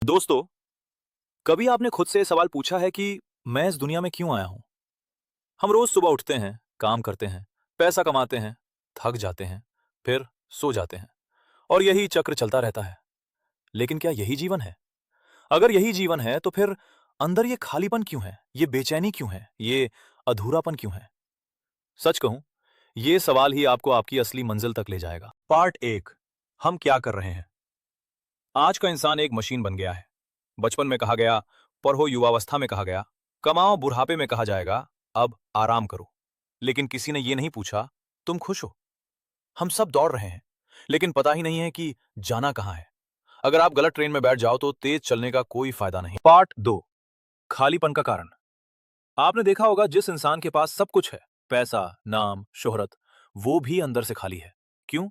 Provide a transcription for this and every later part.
दोस्तों, कभी आपने खुद से सवाल पूछा है कि मैं इस दुनिया में क्यों आया हूं? हम रोज सुबह उठते हैं, काम करते हैं, पैसा कमाते हैं, थक जाते हैं, फिर सो जाते हैं और यही चक्र चलता रहता है। लेकिन क्या यही जीवन है? अगर यही जीवन है तो फिर अंदर ये खालीपन क्यों है? ये बेचैनी क्यों है? ये अधूरापन क्यों है? सच कहूं, ये सवाल ही आपको आपकी असली मंजिल तक ले जाएगा। पार्ट 1, हम क्या कर रहे हैं? आज का इंसान एक मशीन बन गया है। बचपन में कहा गया, पढ़ो, युवावस्था में कहा गया, कमाओ, बुढ़ापे में कहा जाएगा, अब आराम करो। लेकिन किसी ने यह नहीं पूछा, तुम खुश हो? हम सब दौड़ रहे हैं, लेकिन पता ही नहीं है कि जाना कहां है। अगर आप गलत ट्रेन में बैठ जाओ तो तेज चलने का कोई फायदा नहीं। पार्ट 2, खालीपन का कारण। आपने देखा होगा, जिस इंसान के पास सब कुछ है, पैसा, नाम, शोहरत, वो भी अंदर से खाली है। क्यों?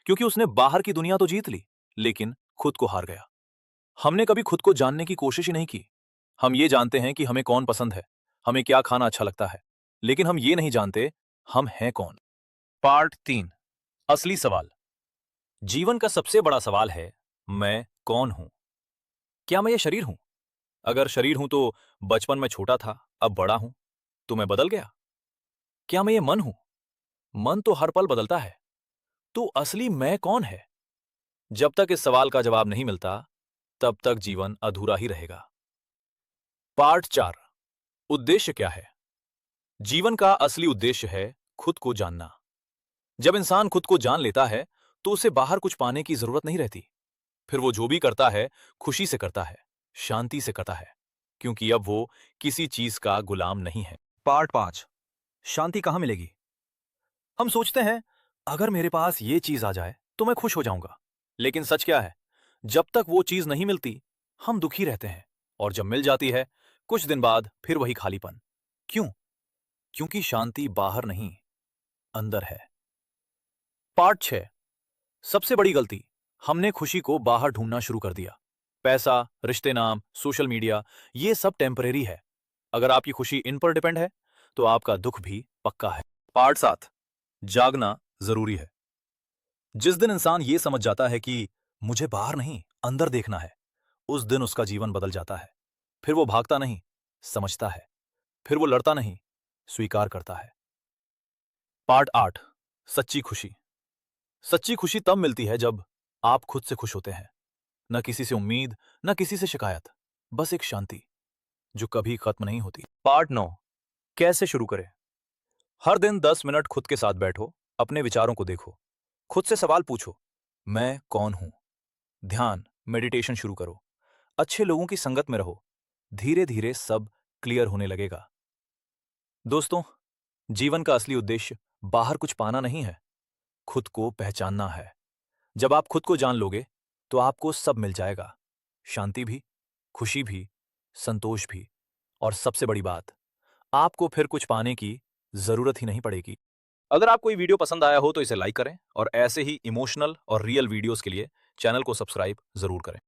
क्योंकि उसने बाहर की दुनिया तो जीत ली, लेकिन खुद को हार गया। हमने कभी खुद को जानने की कोशिश ही नहीं की। हम ये जानते हैं कि हमें कौन पसंद है, हमें क्या खाना अच्छा लगता है, लेकिन हम ये नहीं जानते हम हैं कौन। पार्ट 3, असली सवाल। जीवन का सबसे बड़ा सवाल है, मैं कौन हूं? क्या मैं ये शरीर हूं? अगर शरीर हूं तो बचपन में छोटा था, अब बड़ा हूं, तो मैं बदल गया। क्या मैं ये मन हूं? मन तो हर पल बदलता है। तो असली मैं कौन है? जब तक इस सवाल का जवाब नहीं मिलता, तब तक जीवन अधूरा ही रहेगा। पार्ट 4, उद्देश्य क्या है? जीवन का असली उद्देश्य है खुद को जानना। जब इंसान खुद को जान लेता है तो उसे बाहर कुछ पाने की जरूरत नहीं रहती। फिर वो जो भी करता है, खुशी से करता है, शांति से करता है, क्योंकि अब वो किसी चीज का गुलाम नहीं है। पार्ट 5, शांति कहां मिलेगी? हम सोचते हैं, अगर मेरे पास ये चीज आ जाए तो मैं खुश हो जाऊंगा। लेकिन सच क्या है? जब तक वो चीज नहीं मिलती, हम दुखी रहते हैं। और जब मिल जाती है, कुछ दिन बाद फिर वही खालीपन। क्यों? क्योंकि शांति बाहर नहीं, अंदर है। पार्ट 6, सबसे बड़ी गलती। हमने खुशी को बाहर ढूंढना शुरू कर दिया। पैसा, रिश्ते, नाम, सोशल मीडिया, ये सब टेम्परेरी है। अगर आपकी खुशी इन पर डिपेंड है तो आपका दुख भी पक्का है। पार्ट 7, जागना जरूरी है। जिस दिन इंसान ये समझ जाता है कि मुझे बाहर नहीं, अंदर देखना है, उस दिन उसका जीवन बदल जाता है। फिर वो भागता नहीं, समझता है। फिर वो लड़ता नहीं, स्वीकार करता है। पार्ट 8, सच्ची खुशी। सच्ची खुशी तब मिलती है जब आप खुद से खुश होते हैं। न किसी से उम्मीद, न किसी से शिकायत, बस एक शांति जो कभी खत्म नहीं होती। पार्ट 9, कैसे शुरू करें? हर दिन 10 मिनट खुद के साथ बैठो, अपने विचारों को देखो, खुद से सवाल पूछो, मैं कौन हूं? ध्यान, मेडिटेशन शुरू करो, अच्छे लोगों की संगत में रहो। धीरे धीरे सब क्लियर होने लगेगा। दोस्तों, जीवन का असली उद्देश्य बाहर कुछ पाना नहीं है, खुद को पहचानना है। जब आप खुद को जान लोगे तो आपको सब मिल जाएगा, शांति भी, खुशी भी, संतोष भी। और सबसे बड़ी बात, आपको फिर कुछ पाने की जरूरत ही नहीं पड़ेगी। अगर आपको ये वीडियो पसंद आया हो तो इसे लाइक करें और ऐसे ही इमोशनल और रियल वीडियोस के लिए चैनल को सब्सक्राइब जरूर करें।